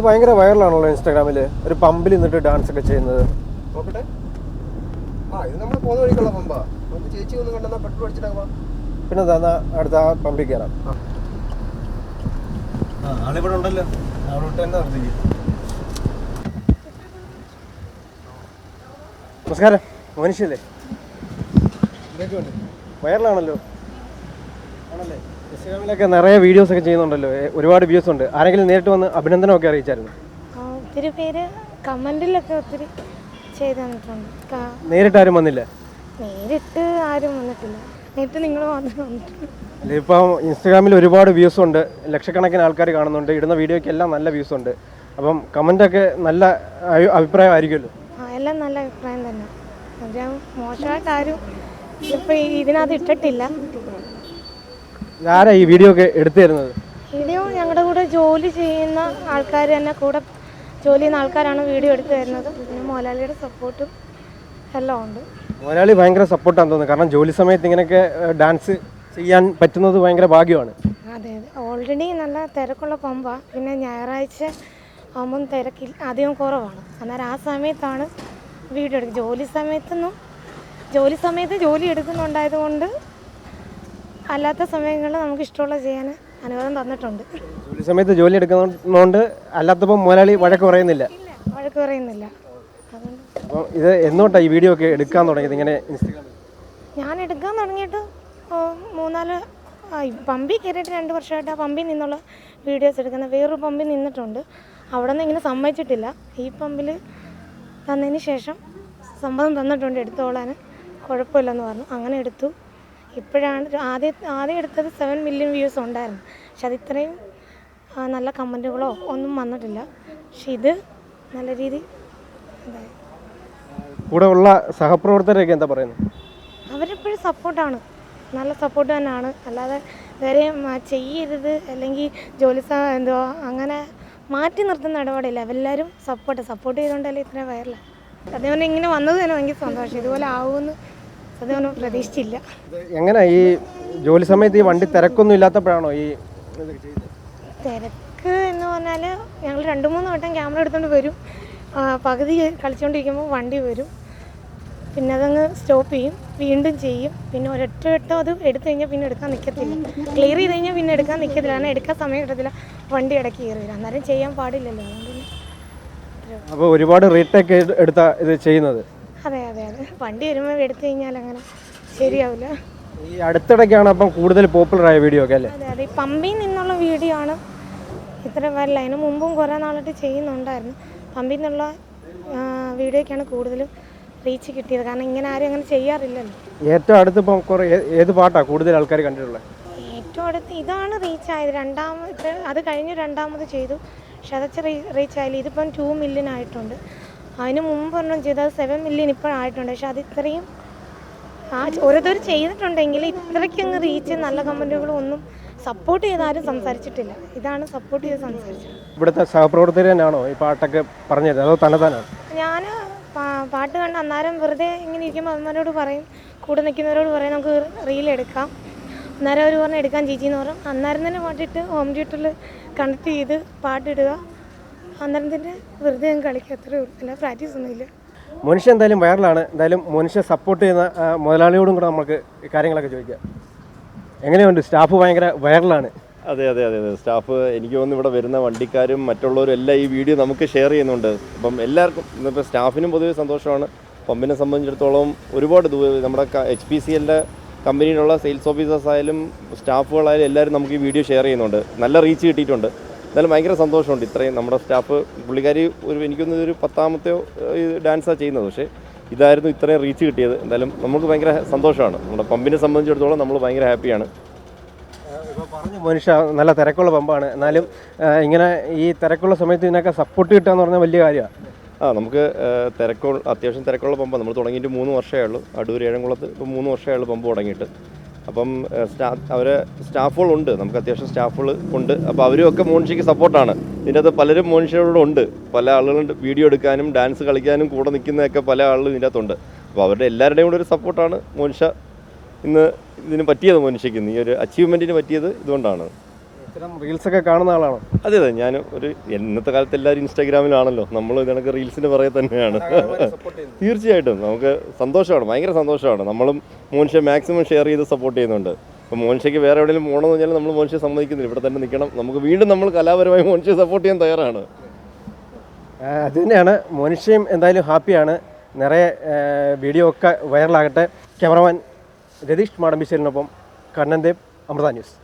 ഭയങ്കര വൈറലാണല്ലോ ഇൻസ്റ്റാഗ്രാമിൽ, ഒരു പമ്പിൽ നിന്നിട്ട് ഡാൻസ് ഒക്കെ ചെയ്യുന്നത്. നോക്കട്ടെ. ഇത് നമ്മൾ പോകുന്ന വഴിക്കുള്ള പമ്പാ. നമുക്ക് ചേച്ചി ഒന്ന് കണ്ടെന്നാൽ പെട്രോൾ അടിച്ചിട്ടാവാം. പിന്നെ എന്താ അടുത്ത ആ പമ്പിൽ കയറാം. ആളിവിടെ ഉണ്ടല്ലോ, അവിടെ തന്നെ നിർത്തിക്ക്. നമസ്കാരം, മനുഷ്യല്ലേ? വൈറലാണല്ലോ ആണല്ലേ? ഇൻസ്റ്റാഗ്രാമിലൊക്കെ നിറയെ വീഡിയോസ് ഒക്കെ ചെയ്യുന്നുണ്ടല്ലോ, ഒരുപാട് വ്യൂസ് ഉണ്ട്. ആരെങ്കിലും നേരിട്ട് വന്ന് അഭിനന്ദനമൊക്കെ അറിയിച്ചായിരുന്നു? ഒത്തിരി പേര് കമന്റിലൊക്കെ ഒത്തിരി ചെയ്ത് തന്നിട്ടുണ്ട്. നേരിട്ട് ആരും വന്നില്ല? നേരിട്ട് ആരും വന്നിട്ടില്ല, നേരിട്ട് നിങ്ങൾ വന്നിട്ടുണ്ട്. അല്ല, ഇപ്പം ഇൻസ്റ്റാഗ്രാമിൽ ഒരുപാട് വ്യൂസ് ഉണ്ട്, ലക്ഷക്കണക്കിന് ആൾക്കാർ കാണുന്നുണ്ട്, ഇടുന്ന വീഡിയോയ്ക്ക് എല്ലാം നല്ല വ്യൂസ് ഉണ്ട്. അപ്പം കമൻ്റൊക്കെ നല്ല അഭിപ്രായം ആയിരിക്കുമല്ലോ? എല്ലാം നല്ല അഭിപ്രായം തന്നെ. മോശമായിട്ട് ആരും ഇപ്പം ഇതിനകത്ത് ഇട്ടിട്ടില്ല. ആരാ ഈ വീഡിയോ ഒക്കെ എടുത്തു തരുന്നത്? വീഡിയോ ഞങ്ങളുടെ കൂടെ ജോലി ചെയ്യുന്ന ആൾക്കാർ തന്നെ, കൂടെ ജോലി ചെയ്യുന്ന ആൾക്കാരാണ് വീഡിയോ എടുത്തു തരുന്നത്. പിന്നെ മുതലാളിയുടെ സപ്പോർട്ടും എല്ലാം ഉണ്ട്. മുതലാളി ഭയങ്കര സപ്പോർട്ടാണെന്ന് തോന്നുന്നു, കാരണം ജോലി സമയത്ത് ഇങ്ങനെയൊക്കെ ഡാൻസ് ചെയ്യാൻ പറ്റുന്നത് ഭയങ്കര ഭാഗ്യമാണ്. അതെ അതെ, ഓൾറെഡി നല്ല തിരക്കുള്ള പമ്പാണ്. പിന്നെ ഞായറാഴ്ച ആകുമ്പം തിരക്കിൽ അധികം കുറവാണ്. അന്നേരം ആ സമയത്താണ് വീഡിയോ എടുക്കുക. ജോലി സമയത്ത് ജോലി എടുക്കുന്നുണ്ടായത് കൊണ്ട് അല്ലാത്ത സമയങ്ങളിൽ നമുക്ക് ഇഷ്ടമുള്ള ചെയ്യാൻ അനുവാദം തന്നിട്ടുണ്ട്. ജോലി സമയത്ത് ജോലി എടുക്കുന്നതുകൊണ്ട് അല്ലാത്തപ്പോൾ മുതലാളി വഴക്ക് പറയുന്നില്ല? വഴക്ക് പറയുന്നില്ല. അതുകൊണ്ട് അപ്പോൾ ഇത് എന്നോട്ടാണ് ഈ വീഡിയോ ഒക്കെ എടുക്കാൻ തുടങ്ങിയത് ഇങ്ങനെ ഇൻസ്റ്റാഗ്രാമിൽ? ഞാൻ എടുക്കാൻ തുടങ്ങിയിട്ട് 3-4 പമ്പിൽ കയറിയിട്ട് 2 വർഷമായിട്ട് ആ പമ്പിൽ നിന്നുള്ള വീഡിയോസ് എടുക്കുന്ന. വേറൊരു പമ്പിൽ നിന്നിട്ടുണ്ട്, അവിടെ നിന്ന് ഇങ്ങനെ സമ്മതിച്ചിട്ടില്ല. ഈ പമ്പിൽ തന്നതിന് ശേഷം സമ്മതം തന്നിട്ടുണ്ട് എടുത്തോളാൻ, കുഴപ്പമില്ലെന്ന് പറഞ്ഞു. അങ്ങനെ എടുത്തു. ഇപ്പോഴാണ് ആദ്യം എടുത്തത് 7 മില്യൺ വ്യൂസ് ഉണ്ടായിരുന്നു. പക്ഷെ അത് ഇത്രയും നല്ല കമൻറ്റുകളോ ഒന്നും വന്നിട്ടില്ല. പക്ഷെ ഇത് നല്ല രീതി ഇതായി. കൂടെ ഉള്ള സഹപ്രവർത്തകരൊക്കെ എന്താ പറയുന്നത്? അവരെപ്പോഴും സപ്പോർട്ടാണ്, നല്ല സപ്പോർട്ട് തന്നെയാണ്. അല്ലാതെ വേറെ ചെയ്യരുത് അല്ലെങ്കിൽ ജോലി എന്തോ അങ്ങനെ മാറ്റി നിർത്തുന്ന ഇടപാടില്ല. എല്ലാവരും സപ്പോർട്ട് ചെയ്തുകൊണ്ടല്ലേ ഇത്രയും വൈറലാണ്. സത്യം പറഞ്ഞാൽ ഇങ്ങനെ വന്നത് തന്നെ ഭയങ്കര സന്തോഷം. ഇതുപോലെ ആവുമെന്ന് സത്യം പറഞ്ഞാൽ പ്രതീക്ഷിച്ചില്ല. എങ്ങനെ ഈ ജോലി സമയത്ത് ഈ വണ്ടി തിരക്കൊന്നും ഇല്ലാത്തപ്പോഴാണോ ഈ തിരക്ക് എന്ന് പറഞ്ഞാൽ ഞങ്ങൾ 2-3 വട്ടം ക്യാമറ എടുത്തുകൊണ്ട് വരും. പകുതി കളിച്ചുകൊണ്ടിരിക്കുമ്പോൾ വണ്ടി വരും, പിന്നെ അതങ്ങ് സ്റ്റോപ്പ് ചെയ്യും, വീണ്ടും ചെയ്യും. പിന്നെ ഒരൊറ്റ വട്ടം അത് എടുത്തു കഴിഞ്ഞാൽ പിന്നെ എടുക്കാൻ നിൽക്കത്തില്ല. ക്ലിയർ ചെയ്ത് കഴിഞ്ഞാൽ പിന്നെ എടുക്കാൻ നിൽക്കത്തില്ല, കാരണം എടുക്കാൻ സമയം കിട്ടത്തില്ല. വണ്ടി ഇടയ്ക്ക് കയറി വരും, അന്നേരം ചെയ്യാൻ പാടില്ലല്ലോ. അപ്പോൾ ഒരുപാട് റീടേക്ക് എടുത്ത ഇത് ചെയ്യുന്നത്? അതെ അതെ അതെ, വണ്ടി വരുമ്പോൾ എടുത്തു കഴിഞ്ഞാൽ അങ്ങനെ ശരിയാവില്ല. ഈ അടുത്തിടയ്ക്കാണ് അപ്പം കൂടുതൽ പോപ്പുലറായ വീഡിയോ ഒക്കെ അല്ലേ? അതെ അതെ, ഈ പമ്പിൽ നിന്നുള്ള വീഡിയോ ആണ് ഇത്ര വരല. അതിന് മുമ്പും കുറേ നാളായിട്ട് ചെയ്യുന്നുണ്ടായിരുന്നു. പമ്പിൽ നിന്നുള്ള വീഡിയോയ്ക്കാണ് കൂടുതലും റീച്ച് കിട്ടിയത്, കാരണം ഇങ്ങനെ ആരും അങ്ങനെ ചെയ്യാറില്ലല്ലോ. ഏറ്റവും അടുത്ത് ഇപ്പം ഏത് പാട്ടാണ് കൂടുതൽ ആൾക്കാർ കണ്ടിട്ടുള്ളത്? ഏറ്റവും അടുത്ത് ഇതാണ് റീച്ച് ആയത്. അത് കഴിഞ്ഞ് രണ്ടാമത് ചെയ്തു, പക്ഷെ അതൊക്കെ റീച്ച് ആയില്ല. ഇതിപ്പം 2 മില്യൺ ആയിട്ടുണ്ട്. അതിന് മുമ്പ് ഒരെണ്ണം ചെയ്തത് 7 മില്യൺ ഇപ്പോഴായിട്ടുണ്ട്. പക്ഷെ അത് ഇത്രയും ഓരോരുത്തർ ചെയ്തിട്ടുണ്ടെങ്കിൽ ഇത്രയ്ക്കങ്ങ് റീച്ച്, നല്ല കമൻറ്റുകളും ഒന്നും സപ്പോർട്ട് ചെയ്ത് ആരും സംസാരിച്ചിട്ടില്ല. ഇതാണ് സപ്പോർട്ട് ചെയ്ത് സംസാരിച്ചത്. ഇവിടുത്തെ സഹപ്രവർത്തകർ തന്നെയാണോ ഈ പാട്ടൊക്കെ പറഞ്ഞത്, അതോ തന്നെത്താനാണോ? ഞാൻ പാട്ട് കണ്ട് അന്നേരം വെറുതെ ഇങ്ങനെ ഇരിക്കുമ്പോൾ അവന്മാരോട് പറയും, കൂടെ നിൽക്കുന്നവരോട് പറയും നമുക്ക് റീൽ എടുക്കാം. അന്നേരം അവർ പറഞ്ഞ് എടുക്കാൻ ചേച്ചി എന്ന് പറയും. അന്നേരം തന്നെ പാട്ടിട്ട് ഹോം തിയേറ്ററിൽ കണക്ട് ചെയ്ത് പാട്ടിടുക. അന്നേരം തന്നെ വെറുതെ ഞാൻ കളിക്കുക, അത്രയേ ഉള്ളൂ, അല്ല പ്രാക്ടീസ് ഒന്നുമില്ല. മനുഷ്യ എന്തായാലും വൈറലാണ്. എന്തായാലും മനുഷ്യ സപ്പോർട്ട് ചെയ്യുന്ന മുതലാളിയോടും കൂടെ നമുക്ക് കാര്യങ്ങളൊക്കെ ചോദിക്കാം. എങ്ങനെയുണ്ട്? സ്റ്റാഫ് ഭയങ്കര വൈറലാണ്. അതെ അതെ അതെ അതെ, സ്റ്റാഫ് എനിക്ക് തോന്നുന്നു ഇവിടെ വരുന്ന വണ്ടിക്കാരും മറ്റുള്ളവരും എല്ലാം ഈ വീഡിയോ നമുക്ക് ഷെയർ ചെയ്യുന്നുണ്ട്. അപ്പം എല്ലാവർക്കും ഇന്നിപ്പോൾ സ്റ്റാഫിനും പൊതുവെ സന്തോഷമാണ്. പമ്പിനെ സംബന്ധിച്ചിടത്തോളം ഒരുപാട് നമ്മുടെ HPCLൻ്റെ കമ്പനിയിലുള്ള സെയിൽസ് ഓഫീസേഴ്സ് ആയാലും സ്റ്റാഫുകളായാലും എല്ലാവരും നമുക്ക് ഈ വീഡിയോ ഷെയർ ചെയ്യുന്നുണ്ട്. നല്ല റീച്ച് കിട്ടിയിട്ടുണ്ട്. എന്നാലും ഭയങ്കര സന്തോഷമുണ്ട്. ഇത്രയും നമ്മുടെ സ്റ്റാഫ് പുള്ളിക്കാരി എനിക്കൊന്നും ഒരു 10ാമത്തെയോ ഡാൻസാണ് ചെയ്യുന്നത്, പക്ഷേ ഇതായിരുന്നു ഇത്രയും റീച്ച് കിട്ടിയത്. എന്തായാലും നമുക്ക് ഭയങ്കര സന്തോഷമാണ്. നമ്മുടെ പമ്പിനെ സംബന്ധിച്ചിടത്തോളം നമ്മൾ ഭയങ്കര ഹാപ്പിയാണ്. ഇപ്പോൾ പറഞ്ഞു മനുഷ്യ നല്ല തിരക്കുള്ള പമ്പാണ്, എന്നാലും ഇങ്ങനെ ഈ തിരക്കുള്ള സമയത്ത് ഇതിനൊക്കെ സപ്പോർട്ട് കിട്ടുക എന്ന് പറഞ്ഞാൽ വലിയ കാര്യമാണ്. നമുക്ക് അത്യാവശ്യം തിരക്കുള്ള പമ്പാണ്. നമ്മൾ തുടങ്ങിയിട്ട് 3 വർഷമേ ഉള്ളൂ. അടൂർ ഏഴംകുളത്ത് ഇപ്പോൾ 3 വർഷമേ ഉള്ളൂ പമ്പ് തുടങ്ങിയിട്ട്. അപ്പം സ്റ്റാഫുകളുണ്ട്, നമുക്ക് അത്യാവശ്യം സ്റ്റാഫുകൾ ഉണ്ട്. അപ്പോൾ അവരും ഒക്കെ മോനിഷയ്ക്ക് സപ്പോർട്ടാണ്. ഇതിൻ്റെ അകത്ത് പലരും മോനിഷയോടും ഉണ്ട്. പല ആളുകളുണ്ട് വീഡിയോ എടുക്കാനും ഡാൻസ് കളിക്കാനും കൂടെ നിൽക്കുന്നതൊക്കെ പല ആളുകളും ഇതിൻ്റെ അകത്തുണ്ട്. അപ്പോൾ അവരുടെ എല്ലാവരുടെയും കൂടെ ഒരു സപ്പോർട്ടാണ് മോനിഷ ഇതിന് പറ്റിയത്. മോനിഷയ്ക്ക് ഈ ഒരു അച്ചീവ്മെൻറ്റിന് പറ്റിയത് ഇതുകൊണ്ടാണ്. സ്ഥിരം റീൽസൊക്കെ കാണുന്ന ആളാണോ? അതെ അതെ, ഞാൻ ഒരു ഇന്നത്തെ കാലത്ത് എല്ലാവരും ഇൻസ്റ്റാഗ്രാമിലാണല്ലോ, നമ്മൾ ഇതിനൊക്കെ റീൽസിൻ്റെ പുറകെ തന്നെയാണ്. തീർച്ചയായിട്ടും നമുക്ക് സന്തോഷമാണ്, ഭയങ്കര സന്തോഷമാണ്. നമ്മളും മോൻഷെ മാക്സിമം ഷെയർ ചെയ്ത് സപ്പോർട്ട് ചെയ്യുന്നുണ്ട്. ഇപ്പോൾ മോൻഷയ്ക്ക് വേറെ എവിടെയെങ്കിലും പോകണമെന്ന് പറഞ്ഞാൽ നമ്മൾ മോൻഷെ സമ്മതിക്കുന്നില്ല, ഇവിടെ തന്നെ നിൽക്കണം. നമുക്ക് വീണ്ടും നമ്മൾ കലാപരമായി മോൻഷെ സപ്പോർട്ട് ചെയ്യാൻ തയ്യാറാണ്. അത് തന്നെയാണ്. മോനിഷയും എന്തായാലും ഹാപ്പിയാണ്. നിറയെ വീഡിയോ ഒക്കെ വൈറലാകട്ടെ. ക്യാമറമാൻ രതീഷ് മാടമ്പിശ്ശേരിനൊപ്പം കണ്ണൻ ദേവ്, അമൃത ന്യൂസ്.